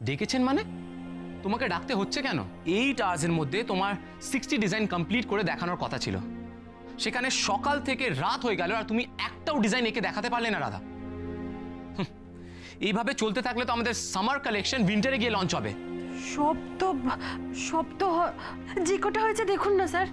ডেকেছেন মানে? তোমাকে ডাকতে হচ্ছে কেন? 8 আওয়ার্সের মধ্যে তোমার 60 ডিজাইন কমপ্লিট করে দেখানোর কথা ছিল, সেখানে সকাল থেকে রাত হয়ে গেল আর তুমি একটাও ডিজাইন এঁকে দেখাতে পারলে না রাধা। এইভাবে চলতে থাকলে তো আমাদের সামার কালেকশন উইন্টারে গিয়ে লঞ্চ হবে। সব তো যে কটা হয়েছে দেখুন না স্যার।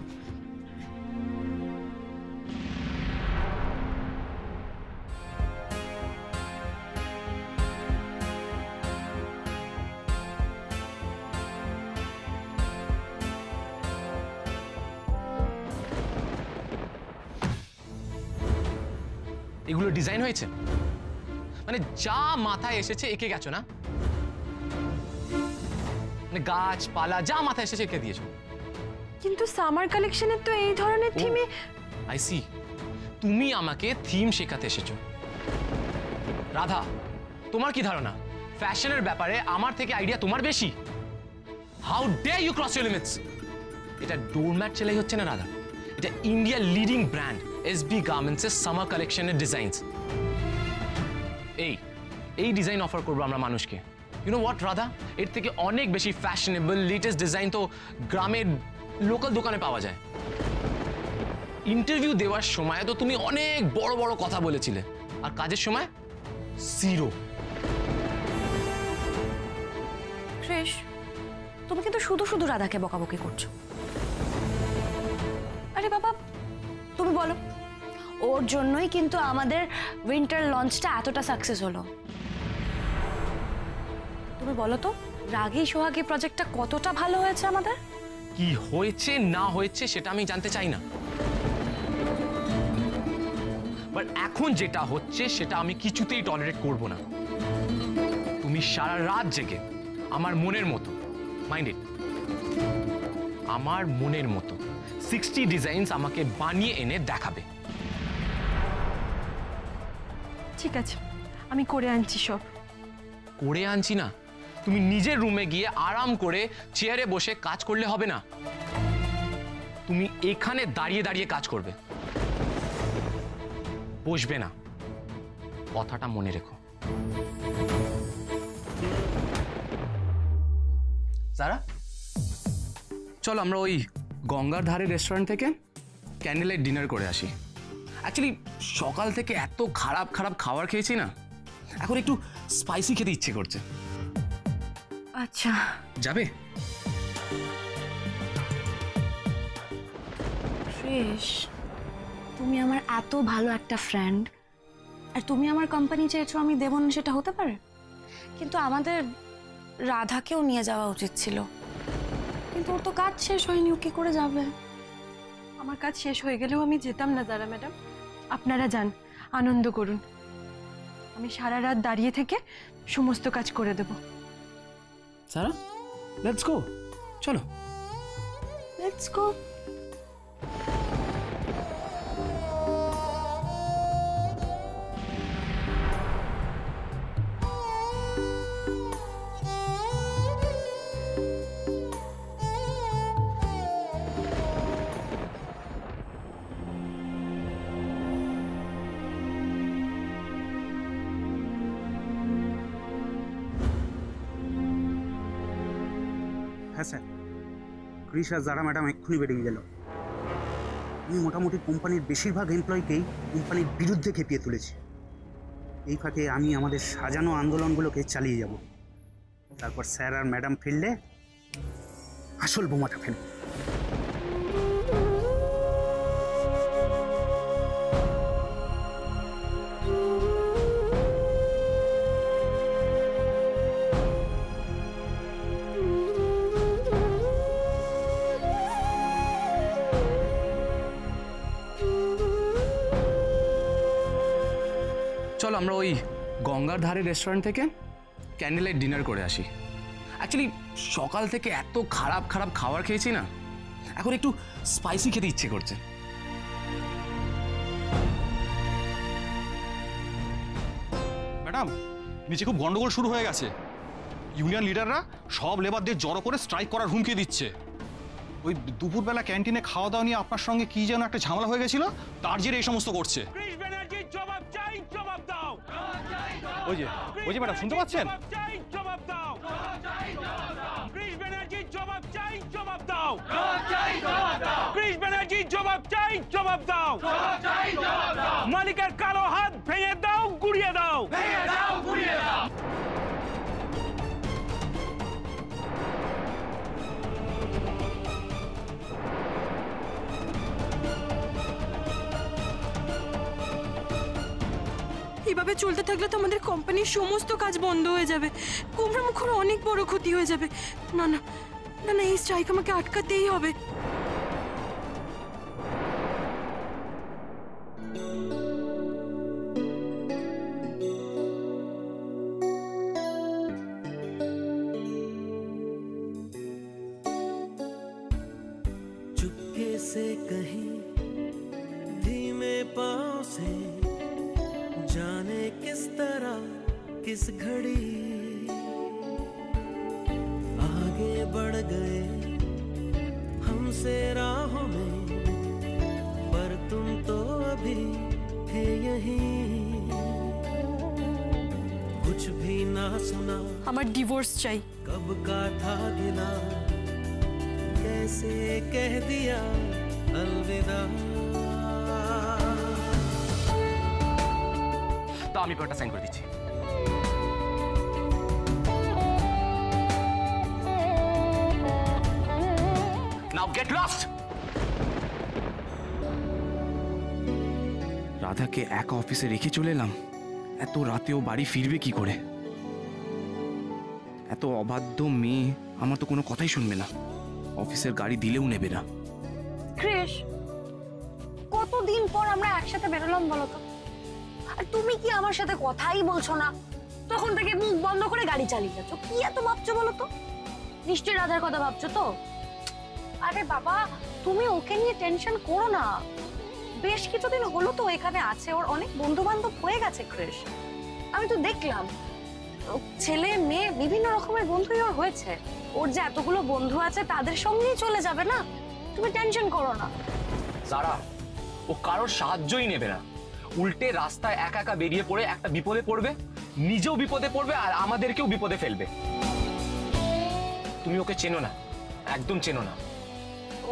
এগুলো ডিজাইন হয়েছে মানে যা মাথায় এসেছে এঁকে গেছো না? মানে গাছপালা যা মাথায় এসেছে এঁকে দিয়েছো। কিন্তু সামার কালেকশনের তো এই ধরনের থিমে। আই সি, তুমি আমাকে থিম শেখাতে এসেছো। রাধা, তোমার কি ধারণা ফ্যাশনের ব্যাপারে আমার থেকে আইডিয়া তোমার বেশি? How dare you cross your limits. এটা ডোরম্যাট সেলাই হচ্ছে না রাধা, এটা ইন্ডিয়ার লিডিং ব্র্যান্ড এসবি গার্মেন্টসের সামার কালেকশনের ডিজাইনস। এই ডিজাইন অফার করবো আমরা মানুষকে। ইউ নো হোয়াট রাধা, এর থেকে অনেক বেশি ফ্যাশনেবল লেটেস্ট ডিজাইন তো গ্রামের লোকাল দোকানে পাওয়া যায়। ইন্টারভিউ দেওয়ার সময় তো তুমি অনেক বড় বড় কথা বলেছিলে, আর কাজের সময় জিরো। ক্রিশ, তুমি কিন্তু শুধু শুধু রাধাকে বকাবকি করছো। আরে বাবা, তুমি বলো, ওর জন্যই কিন্তু আমাদের উইন্টার লঞ্চটা এতটা সাকসেস হলো। তুমি বলো তো, রাগী সোহাগী প্রজেক্টটা কতটা ভালো হয়েছে আমাদের? কি হয়েছে না হয়েছে সেটা আমি জানতে চাই না, বাট এখন যেটা হচ্ছে সেটা আমি কিছুতেই টলারেট করব না। তুমি সারা রাত জেগে আমার মনের মতো, মাইন্ড ইট, আমার মনের মতো 60 ডিজাইনস আমাকে বানিয়ে এনে দেখাবে। ঠিক আছে, আমি করে আনছি সব। করে আনছি না, তুমি নিজের রুমে গিয়ে আরাম করে চেয়ারে বসে কাজ করলে হবে না, তুমি এখানে দাঁড়িয়ে দাঁড়িয়ে কাজ করবে, বসবে না। কথাটা মনে রেখো। সারা, চলো আমরা ওই গঙ্গার ধারে রেস্টুরেন্ট থেকে ক্যান্ডেল লাইট ডিনার করে আসি। অ্যাকচুয়ালি সকাল থেকে এত খারাপ খারাপ খাবার খেয়েছি না, এখন একটু স্পাইসি খেতে ইচ্ছে করছে। আচ্ছা, যাবে? ক্রিশ, তুমি আমার এত ভালো একটা ফ্রেন্ড, আর তুমি আমার কোম্পানি চেয়েছো আমি দেব না, সেটা হতে পারে? কিন্তু আমাদের রাধাকেও নিয়ে যাওয়া উচিত ছিল, কিন্তু ওর তো কাজ শেষ হয়নি, ও কি করে যাবে? আমার কাজ শেষ হয়ে গেলেও আমি যেতাম না যারা ম্যাডাম। আপনারা যান, আনন্দ করুন, আমি সারা রাত দাঁড়িয়ে থেকে সমস্ত কাজ করে দেব। সারা, লেটস গো, চলো। Let's go. হ্যাঁ স্যার, ক্রিশ আর জারা ম্যাডাম এক্ষুনি বেরিয়ে গেল। আমি মোটামুটি কোম্পানির বেশিরভাগ এমপ্লয়িকেই কোম্পানির বিরুদ্ধে খেপিয়ে তুলেছি। এই ফাঁকে আমি আমাদের সাজানো আন্দোলনগুলোকে চালিয়ে যাব। তারপর স্যার আর ম্যাডাম ফিরলে আসল বোমাটা ফেলব। চলো আমরা ওই গঙ্গার ধারে রেস্টুরেন্ট থেকে ক্যান্ডেল লাইট ডিনার করে আসি। অ্যাকচুয়ালি সকাল থেকে এত খারাপ খারাপ খাবার খেয়েছি না, এখন একটু স্পাইসি খেতে ইচ্ছে করছে। ম্যাডাম, নিচে খুব গন্ডগোল শুরু হয়ে গেছে। ইউনিয়ন লিডাররা সব লেবারদের জড়ো করে স্ট্রাইক করার হুমকি দিচ্ছে। ওই দুপুরবেলা ক্যান্টিনে খাওয়া দাওয়া নিয়ে আপনার সঙ্গে কি যেন একটা ঝামেলা হয়ে গেছিল, তার জেরে এই সমস্ত করছে। ওই যে ম্যাডাম, শুনতে পাচ্ছেন? ক্রিস ব্যানার্জি জবাব চাই, জবাব দাও। মালিকের কালো হাত ভেঙে দাও, গুড়িয়ে দাও। এভাবে চলতে থাকলে তো আমাদের কোম্পানির সমস্ত কাজ বন্ধ হয়ে যাবে। কুমড়া মুখর অনেক বড় ক্ষতি হয়ে যাবে। না না না না, এই স্ট্রাইক আমাকে আটকাতেই হবে। चुपके से कहीं धीमे पाँव से जाने किस तरह किस घड़ी आगे बढ़ गए हमसे राहों में, पर तुम तो अभी थे यहीं। कुछ भी ना सुना, আমার ডিভোর্স চাই। कब का था गिला, कैसे कह दिया अलविदा। তো আমি পেপারটা সাইন করে দিচ্ছি। নাও গেট লস্ট। রাধাকে একা অফিসে রেখে চলে এলাম। এত রাতেও বাড়ি ফিরবে কি করে? এত অবাধ্য মেয়ে আমার তো কোনো কথাই শুনবে না। অফিসের গাড়ি দিলেও নেবে না। ক্রিস, কতদিন পর আমরা একসাথে বেরোলাম বলো তো? আর তুমি কি আমার সাথে কথাই বলছো না? তখন থেকে মুখ বন্ধ করে গাড়ি চালিয়ে যাচ্ছ। কি এত ভাবছো বলো তো? নিশ্চয়ই রাধার কথা ভাবছো তো? আরে বাবা, তুমি ওকে নিয়ে টেনশন করো না। বেশ কিছুদিন হলো তো এখানে আছে, ওর অনেক বন্ধু বান্ধব হয়ে গেছে ক্রিস। আমি তো দেখলাম ছেলে মেয়ে বিভিন্ন রকমের বন্ধুই ওর হয়েছে। ওর যে এতগুলো বন্ধু আছে তাদের সঙ্গেই চলে যাবে না। তুমি টেনশন করো না। সারা, ও কারোর সাহায্যই নেবে না। উল্টে রাস্তায় একা একা বেরিয়ে পড়ে একটা বিপদে পড়বে, নিজেও বিপদে পড়বে আর আমাদেরকেও বিপদে ফেলবে। তুমি ওকে চেনো না, একদম চেনো না।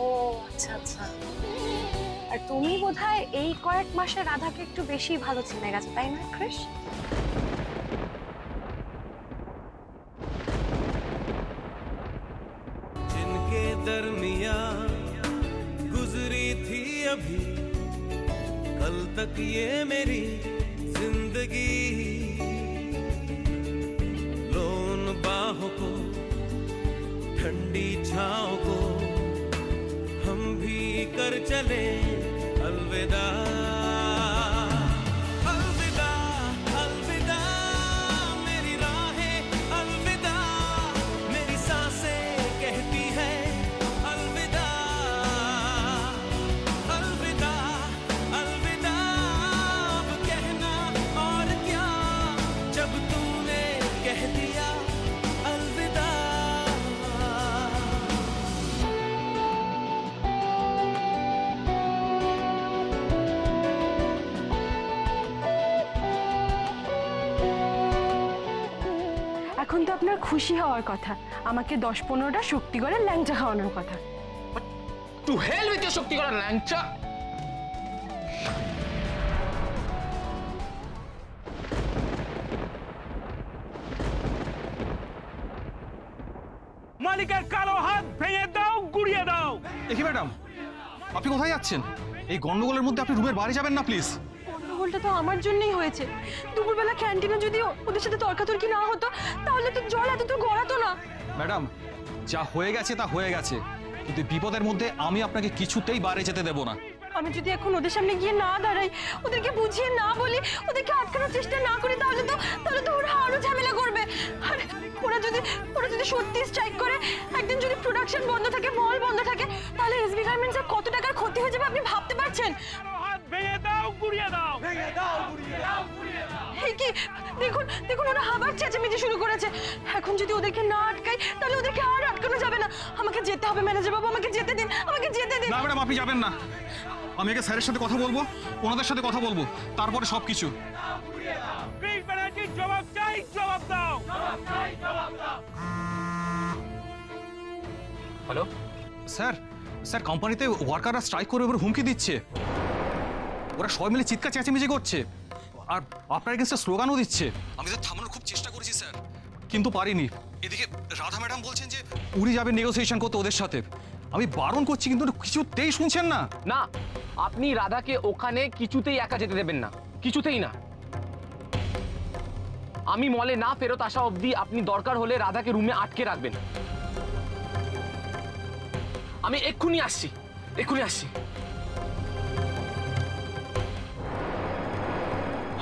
ও আচ্ছা আচ্ছা। আর তুমি বোধহয় এই কয়েক মাসে রাধাকে একটু বেশি ভালো চিনে গেছো, তাই না ক্রিস? जिनके दरमिया गुजरी थी अभी कल तक ये मेरी जिंदगी, लो उन बाहों को ठंडी छाँव को हम भी कर चले अलविदा। अलविदा अलविदा मेरी राहें, अलविदा मेरी सांसें कहती है अलविदा। अलविदा अलविदा अब कहना और क्या, जब तूने कह दिया अलविदा। এখন তো আপনার খুশি হওয়ার কথা, আমাকে 10-15টা শক্তিগড়ের ল্যাংচা খাওয়ানোর কথা। টু হেল উইথ ইওর শক্তি করার ল্যাংচা। মালিকের কালো হাত ভেঙে দাও, গুড়িয়ে দাও। দেখি ম্যাডাম, আপনি কোথায় যাচ্ছেন? এই গন্ডগোলের মধ্যে আপনি রুমের বাইরে যাবেন না প্লিজ। গন্ডগোলটা তো আমার জন্যই হয়েছে। দুপুরবেলা ক্যান্টিনে যদি ওদের সাথে তর্কাতর্কি না হতো তাহলে তো জল এত তো গড়াতো না। ম্যাডাম, যা হয়ে গেছে তা হয়ে গেছে, কিন্তু বিপদের মধ্যে আমি আপনাকে কিছুতেই বাইরে যেতে দেব না। আমি যদি এখন ওদের সামনে গিয়ে না দাঁড়াই, ওদেরকে বুঝিয়ে না বলি, ওদেরকে আটকানোর চেষ্টা না করি, তাহলে তো ওরা আরো ঝামেলা করবে। আর ওরা যদি সত্যি স্ট্রাইক করে, একদিন যদি প্রোডাকশন বন্ধ থাকে, মল বন্ধ থাকে, তাহলে এসবি গার্মেন্টসের কত টাকার ক্ষতি হয়ে যাবে আপনি ভাবতে পারছেন? হাত ভেঙে দাও, গুড়িয়ে দাও। ভেঙে দাও, গুড়িয়ে দাও, গুড়িয়ে দাও। এই কি দেখুন ওরা আবার চেঁচামেচি শুরু করেছে। এখন যদি ওদেরকে না আটকাই তাহলে ওদেরকে আর আটকানো যাবে না। আমাকে যেতে হবে ম্যানেজার বাবু, আমাকে যেতে দিন, আমাকে যেতে দিন। না ম্যাডাম, আপনি যাবেন না। আমি আগে স্যারের সাথে কথা বলবো, ওনাদের সাথে কথা বলবো, তারপরে সবকিছু। ক্রিস ব্যানার্জি জবাব চাই, জবাব দাও। হ্যালো স্যার, স্যার কোম্পানিতে ওয়ার্কাররা স্ট্রাইক করে ওপর হুমকি দিচ্ছে, ওরা সবাই মিলে চিৎকার চেঁচামেচি করছে, আর আপনার এগেন্সটে স্লোগানও দিচ্ছে। আমি তো থামানোর খুব চেষ্টা করেছি স্যার, কিন্তু পারিনি। এদিকে রাধা ম্যাডাম বলছেন যে উড়ি যাবে নেগোসিয়েশন করতে ওদের সাথে। আমি বারণ করছি কিন্তু কিছুতেই শুনছেন না। না, আপনি রাধাকে ওখানে কিছুতেই একা যেতে দেবেন না, কিছুতেই না। আমি মলে না ফেরত আসা অবধি আপনি দরকার হলে রাধাকে রুমে আটকে রাখবেন। আমি এক্ষুনি আসছি, এক্ষুনি আসছি।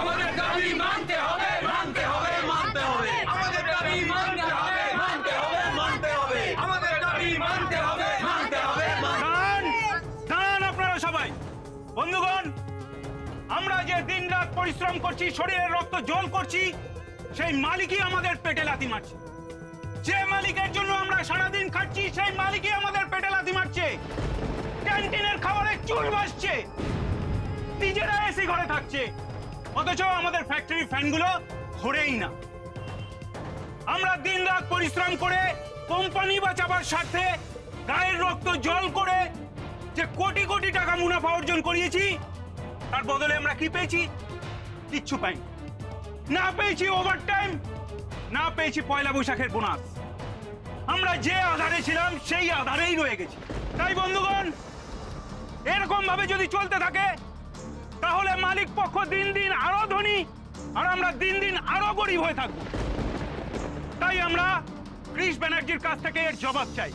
আমাদের দাবি মানতে হবে, মানতে হবে, মানতে হবে। আমাদের দাবি মানতে হবে, মানতে হবে, মানতে হবে। আমাদের দাবি মানতে হবে, মানতে হবে। দাঁড়ান আপনারা সবাই। বন্ধুগণ, আমরা যে দিনরাত পরিশ্রম করছি, শরীরের রক্ত জল করছি, সেই মালিকই আমাদের পেটে লাথি মারছে। যে মালিকের জন্য আমরা সারাদিন খাচ্ছি, সেই মালিকই আমাদের পেটে লাথি মারছে। ক্যান্টিনের খাবারে চুল ভাসছে, নিজেরা এসি ঘরে থাকছে, অথচ আমাদের ফ্যাক্টরি ফ্যানগুলো ঘোরেই না। আমরা দিনরাত পরিশ্রম করে কোম্পানি বাঁচাবার স্বার্থে গায়ের রক্ত জল করে যে কোটি কোটি টাকা মুনাফা অর্জন করিয়েছি, তার বদলে আমরা কি পেয়েছি? কিচ্ছু পাইনি। না পেয়েছি ওভারটাইম, না পেয়েছি পয়লা বৈশাখের বোনাস। আমরা যে আধারে ছিলাম সেই আধারেই রয়ে গেছি। তাই বন্ধুগণ, এরকম ভাবে যদি চলতে থাকে তাহলে মালিক পক্ষ দিন দিন আরো ধনী আর আমরা দিন দিন আরো গরিব হয়ে থাকব। তাই আমরা ক্রিস ব্যানার্জির কাছ থেকে এর জবাব চাই।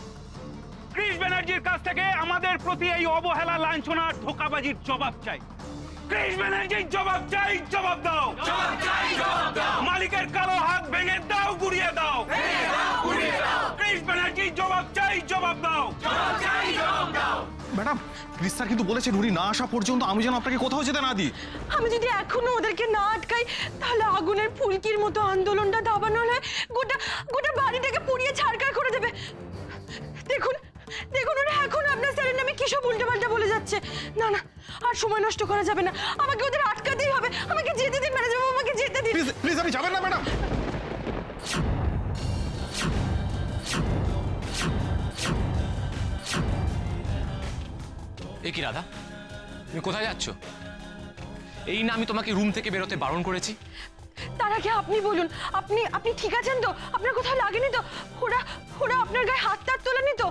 ক্রিস ব্যানার্জির কাছ থেকে আমাদের প্রতি এই অবহেলা, লাঞ্ছনার, ধোঁকাবাজির জবাব চাই। ক্রিস ব্যানার্জির জবাব চাই, জবাব দাও। জবাব চাই, জবাব দাও। মালিকের কালো হাত ভেঙে দাও, গুড়িয়ে দাও। ভেঙে দাও, গুড়িয়ে দাও। ক্রিস ব্যানার্জির জবাব চাই, জবাব দাও। জবাব চাই, জবাব দাও। ম্যাডাম, ক্রিস স্যার কিন্তু বলেছেন উনি না আসা পর্যন্ত আমি যেন আপনাকে কোথাও যেতে না দিই। আমি যদি এখনো ওদেরকে না আটকাই তাহলে আগুনের ফুলকির মতো আন্দোলনটা দাবানো হলে গোটা গোটা বাড়িটাকে পুড়িয়ে ছারখার করে দেবে। দেখুন দেখুন, ওরা এখন আপনার স্যারের নামে কিসব উল্টোপাল্টা বলে যাচ্ছে। না না, আর সময় নষ্ট করা যাবে না, আমাকে ওদের আটকাতেই হবে। আমাকে যেতে দিন ম্যানেজার বাবু, আমাকে যেতে দিন। প্লিজ আপনি যাবেন না ম্যাডাম। এ কি রাধা, তুমি কোথায় যাচ্ছ? এই না আমি তোমাকে রুম থেকে বেরোতে বারণ করেছি। তার আগে আপনি বলুন, আপনি আপনি ঠিক আছেন তো? আপনার কোথাও লাগেনি তো? ওরা ওরা আপনার গায়ে হাত টাত তোলেনি তো?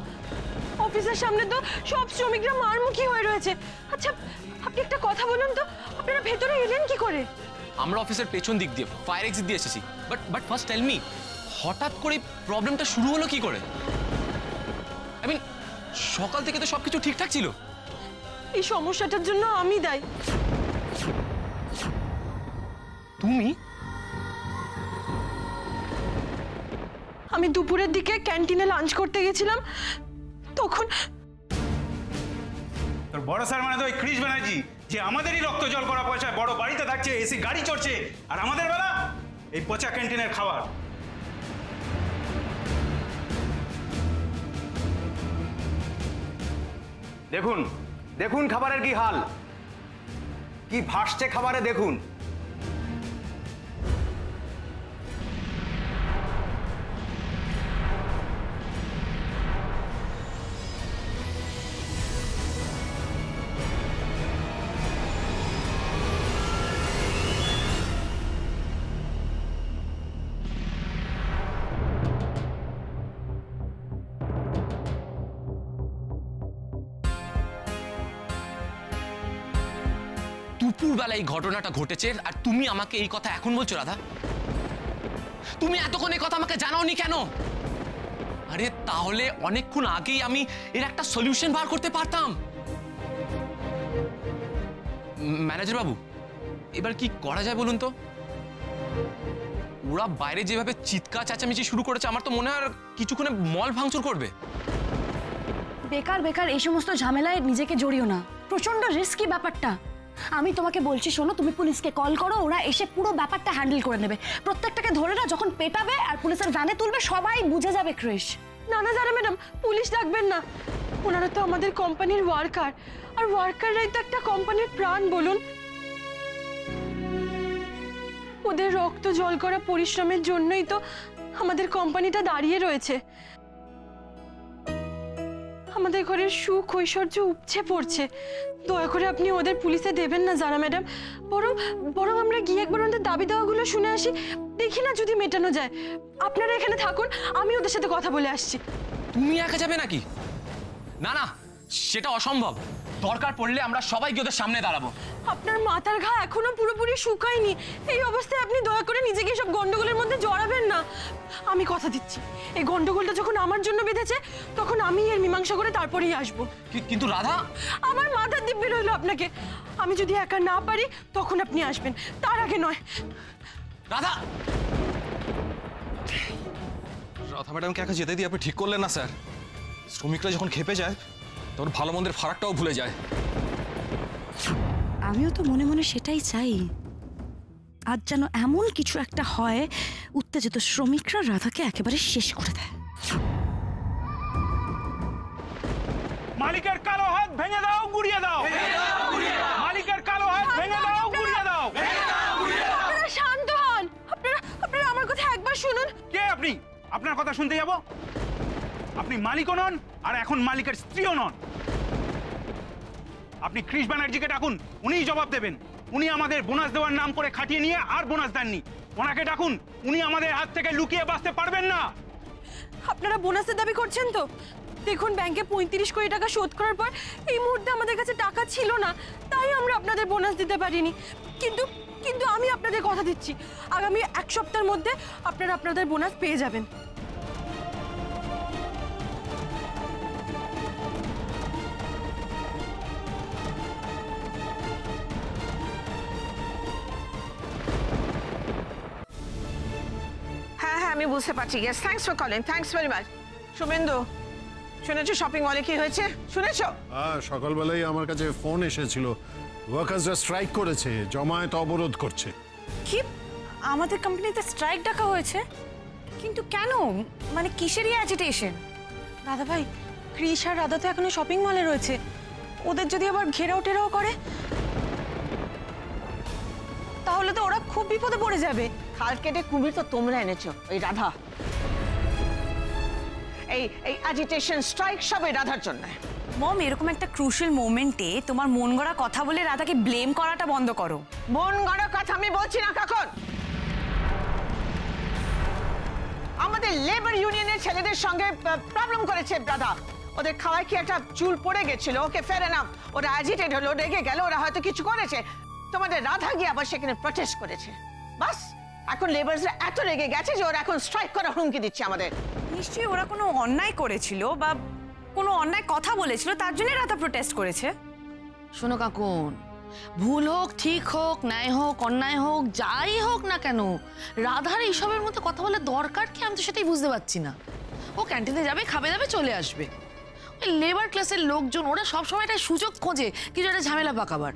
অফিসের সামনে তো সব শ্রমিকরা মারমুখী হয়ে রয়েছে। আচ্ছা, আপনি একটা কথা বলুন তো, আপনারা ভেতরে এলেন কি করে? আমরা অফিসের পেছন দিক দিয়ে ফায়ার এক্সিট দিয়ে এসেছি। বাট ফার্স্ট টেল মি, হঠাৎ করে প্রবলেমটা শুরু হলো কি করে? আই মিন, সকাল থেকে তো সবকিছু ঠিকঠাক ছিল। এই সমস্যাটার জন্য আমি দায়ী। তুমি? আমি দুপুরের দিকে ক্যান্টিনে লাঞ্চ করতে গেছিলাম, তখন তোর বড় স্যার মানে তো ওই ক্রিস ব্যানার্জি, যে আমাদেরই রক্ত জল করা পয়সায় বড় বাড়িতে থাকছে, এসি গাড়ি চড়ছে, আর আমাদের বেলা এই পচা ক্যান্টিনের খাবার। দেখুন দেখুন খাবারের কি হাল, কি ভাসছে খাবারে দেখুন। দুপুরবেলা এই ঘটনাটা ঘটেছে আর তুমি আমাকে এই কথা এখন বলছো রাধা? তুমি এতক্ষণ এই কথা আমাকে জানাওনি কেন? আরে তাহলে অনেকক্ষণ আগেই আমি এর একটা সলিউশন বার করতে পারতাম। ম্যানেজার বাবু, এবার কি করা যায় বলুন তো? ওরা বাইরে যেভাবে চিৎকার চেঁচামেচি শুরু করেছে, আমার তো মনে হয় কিছুক্ষণে মল ভাঙচুর করবে। বেকার বেকার এই সমস্ত ঝামেলায় নিজেকে জড়িও না, প্রচন্ড রিস্কি ব্যাপারটা। আমি তোমাকে বলছি, শোনো, তুমি পুলিশকে কল করো, ওরা এসে পুরো ব্যাপারটা হ্যান্ডেল করে নেবে। প্রত্যেকটাকে ধরে না যখন পেটাবে আর পুলিশের ভ্যানে তুলবে, সবাই বুঝে যাবে ক্রিস। না না জানা ম্যাডাম, পুলিশ ডাকবেন না। ওনারা তো আমাদের কোম্পানির ওয়ার্কার, আর ওয়ার্কাররাই তো একটা কোম্পানির প্রাণ বলুন। ওদের রক্ত জল করা পরিশ্রমের জন্যই তো আমাদের কোম্পানিটা দাঁড়িয়ে রয়েছে। আমাদের ঘরের সুখ ঐশ্বর্য উপচে পড়ছে। দয়া করে আপনি ওদের পুলিশে দেবেন না জারা ম্যাডাম, বরং আমরা গিয়ে একবার ওদের দাবি দেওয়াগুলো শুনে আসি, দেখি না যদি মেটানো যায়। আপনারা এখানে থাকুন, আমি ওদের সাথে কথা বলে আসছি। তুমি একা যাবে নাকি? না না, সেটা অসম্ভব। দরকার পড়লে আমরা সবাই গিয়ে ওদের সামনে দাঁড়াবো। আপনার মাথার ঘা এখনো পুরোপুরি শুকায়নি, এই অবস্থায় আপনি দয়া করে নিজেকে সব গন্ডগোলের মধ্যে জড়াবেন না। আমি কথা দিচ্ছি, এই গন্ডগোলটা যখন আমার জন্য বেঁধেছে তখন আমি এর মীমাংসা করে তারপরেই আসবো। কিন্তু রাধা, আমার মাথার দিব্যি রইল আপনাকে, আমি যদি একা না পারি তখন আপনি আসবেন, তার আগে নয়। রাধা, রাধা ম্যাডামকে একা যেতে দিয়ে আপনি ঠিক করলেন না স্যার। শ্রমিকরা যখন খেপে যায় তখন ভালো মন্দের ফারাকটাও ভুলে যায়। আমিও তো মনে মনে সেটাই চাই, আজ যেন এমন কিছু একটা হয় উত্তেজিত শ্রমিকরা রাধাকে একেবারে শেষ করে দেয়। মালিকের কালো হাত ভেঙে দাও, গুড়িয়ে দাও। মালিকের কালো হাত ভেঙে দাও, গুড়িয়ে দাও। আপনারা শান্ত হন, আপনারা আমার কথা একবার শুনুন। কে আপনি? আপনার কথা শুনতে যাব? আপনি মালিকও নন, আর এখন মালিকের স্ত্রীও নন। আপনি ক্রিস ব্যানার্জিকে ডাকুন, উনিই জবাব দেবেন। উনি আমাদের বোনাস দেওয়ার নাম করে খাটিয়ে নিয়ে আর বোনাস দেননি। ওনাকে ডাকুন, উনি আমাদের হাত থেকে লুকিয়ে বাঁচতে পারবেন না। আপনারা বোনাসের দাবি করছেন তো? দেখুন, ব্যাংকে 35 কোটি টাকা শোধ করার পর এই মুহূর্তে আমাদের কাছে টাকা ছিল না, তাই আমরা আপনাদের বোনাস দিতে পারিনি। কিন্তু আমি আপনাদের কথা দিচ্ছি, আগামী 1 সপ্তাহের মধ্যে আপনারা আপনাদের বোনাস পেয়ে যাবেন। হ্যাঁ হ্যাঁ, আমি বুঝতে পারছি। Yes, thanks for calling, thanks very much. Suvendu, শুনেছো শপিং মলে কি হয়েছে? শুনেছো? সকালবেলায় আমার কাছে ফোন এসেছিল, ওয়ার্কার্সরা স্ট্রাইক করেছে, জমায়েত অবরোধ করছে। কি, আমাদের কোম্পানিতে স্ট্রাইক ডাকা হয়েছে? কিন্তু কেন, মানে কিসেরই অ্যাজিটেশন? দাদা ভাই, ক্রিস আর রাধা তো এখনো শপিং মলে রয়েছে, ওদের যদি আবার ঘেরাও টেরাও করে তাহলে তো ওরা খুব বিপদে পড়ে যাবে। খাল কেটে কুমির তো তোমরা এনেছো, ওই রাধা। এই অ্যাজিটেশন স্ট্রাইক সব এই রাধার জন্য। মম, এরকম একটা ক্রুশিয়াল মোমেন্টে তোমার মন গড়া কথা বলে রাধাকে ব্লেম করাটা বন্ধ করো। মন গড়া কথা আমি বলছি না কাকন। আমাদের লেবার ইউনিয়নের ছেলেদের সঙ্গে প্রবলেম করেছে রাধা। ওদের খাওয়ায় কি একটা চুল পড়ে গেছিল, ওকে ফেরে না, ওরা অ্যাজিটেট হলো, রেগে গেল, ওরা হয়তো কিছু করেছে। তোমাদের রাধা গিয়ে আবার সেখানে প্রটেস্ট করেছে। বাস, এখন লেবারসরা এত রেগে গেছে যে ওরা এখন স্ট্রাইক করার হুমকি দিচ্ছে আমাদের। নিশ্চয়ই ওরা কোনো অন্যায় করেছিল বা কোনো অন্যায় কথা বলেছিল, তার জন্য রাধা প্রোটেস্ট করেছে। শোনো কাকুন, ভুল হোক, ঠিক হোক, ন্যায় হোক, অন্যায় হোক, যাই হোক না কেন, রাধার এইসবের মধ্যে কথা বলে দরকার কি? আমি তো সেটাই বুঝতে পারছি না। ও ক্যান্টিনে যাবে, খাবে দাবে, চলে আসবে। ওই লেবার ক্লাসের লোকজন ওরা সবসময় একটা সুযোগ খোঁজে কিছু একটা ঝামেলা পাকাবার,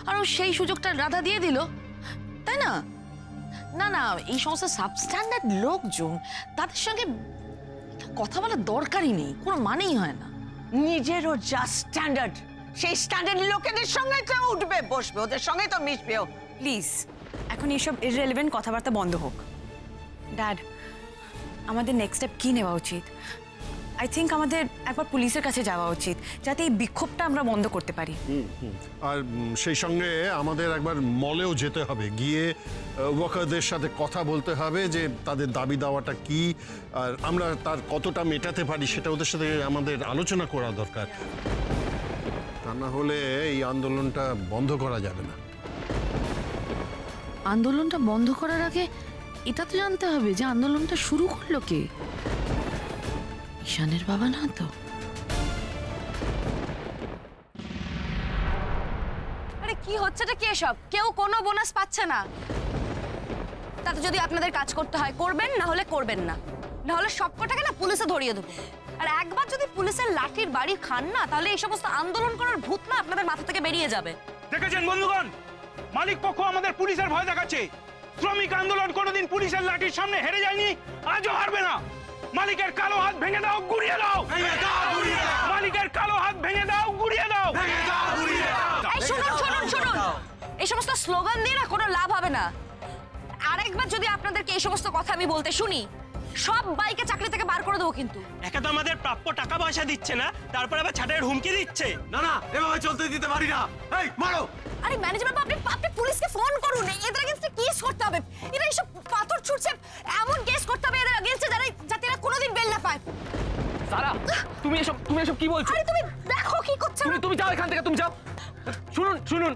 আর ও সেই সুযোগটা রাধা দিয়ে দিল, তাই না? না না, এই সমস্ত সাবস্ট্যান্ডার্ড লোকজন, তাদের সঙ্গে কথা বলার দরকারই নেই, কোনো মানেই হয় না। নিজেরও যা স্ট্যান্ডার্ড, সেই স্ট্যান্ডার্ড লোকেদের সঙ্গে তো উঠবে বসবে, ওদের সঙ্গে তো মিশবেও। প্লিজ, এখন এইসব ইররিলেভেন্ট কথাবার্তা বন্ধ হোক। ড্যাড, আমাদের নেক্সট স্টেপ কী নেওয়া উচিত? আই থিঙ্ক আমাদের একবার পুলিশের কাছে যাওয়া উচিত, যাতে এই বিক্ষোভটা আমরা বন্ধ করতে পারি। আর সেই সঙ্গে আমাদের একবার মলেও যেতে হবে, গিয়ে ওয়ার্কারদের সাথে কথা বলতে হবে যে তাদের দাবি দাওয়াটা কি, আর আমরা তার কতটা মেটাতে পারি সেটা ওদের সাথে আমাদের আলোচনা করা দরকার। তা না হলে এই আন্দোলনটা বন্ধ করা যাবে না। আন্দোলনটা বন্ধ করার আগে এটা তো জানতে হবে যে আন্দোলনটা শুরু করলো কে? ঈশানের বাবা না তো? আরে কি হচ্ছেটা কি এসব? কেউ কোনো বোনাস পাচ্ছে না। তাতে যদি আপনাদের কাজ করতে হয় করবেন, না হলে করবেন না, না হলে সবকটাকে না পুলিশে ধরিয়ে দেবো। আর একবার যদি পুলিশের লাঠির বাড়ি খান না, তাহলে এই সমস্ত আন্দোলন করার ভূত না আপনাদের মাথা থেকে বেরিয়ে যাবে। দেখেছেন বন্ধুগণ, মালিক পক্ষ আমাদের পুলিশের ভয় দেখাচ্ছে। শ্রমিক আন্দোলন কোনোদিন পুলিশের লাঠির সামনে হেরে যায়নি, আজও হারবে না। মালিকের কালো হাত ভেঙে দাও, গুড়িয়ে দাও। মালিকের কালো হাত ভেঙে দাও, গুড়িয়ে দাও। এই শুনুন শুনুন শুনুন, এই সমস্ত স্লোগান দিয়ে না কোনো লাভ হবে না। আরেকবার যদি আপনাদেরকে এই সমস্ত কথা আমি বলতে শুনি, সব বাইকে চাকরি থেকে বার করে দেবো কিন্তু। একা তো আমাদের প্রাপ্য টাকা পয়সা দিচ্ছে না, তারপর আবার ছাঁটাইয়ের হুমকি দিচ্ছে। না না, এভাবে চলতে দিতে পারি না। এই মারো। আরে ম্যানেজার বাবু, আপনি পুলিশকে ফোন করুন, এদের এগেইনস্টে কেস করতে হবে। এরা এসব পাথর ছুটছে, এমন কেস করতে হবে এদের এগেইনস্টে যাতে এরা কোনোদিন বেল না পায়। সারা, তুমি এসব কি বলছো? আরে তুমি দেখো কি করছে। তুমি যাও এখান থেকে, তুমি যাও। শুনুন,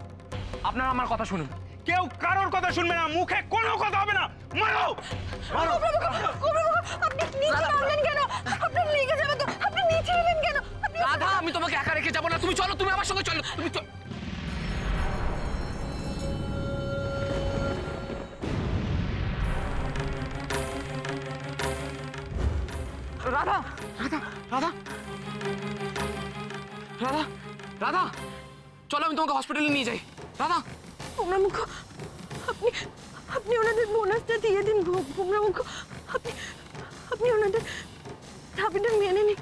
আপনারা আমার কথা শুনুন। কেউ কারোর কথা শুনবে না, মুখে কোনো কথা হবে না। মারো মারো। আপনি নিচে নামলেন কেন? আপনার লেগে যাবে তো, আপনি নিচে এলেন কেন? রাধা, আমি তোমাকে একা রেখে যাবো না। তুমি চলো, তুমি আমার সঙ্গে চলো। তুমি রাধা, চলো আমি তোমাকে হসপিটালে নিয়ে যাই। রাধা, কুমড়ামুখ, আপনি ওনাদের বোনাসটা দিয়ে দিন। কুমড়ামুখ, আপনি ওনাদের দাবিটা মেনে নিন।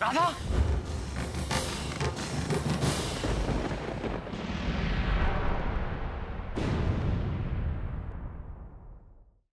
রাধা।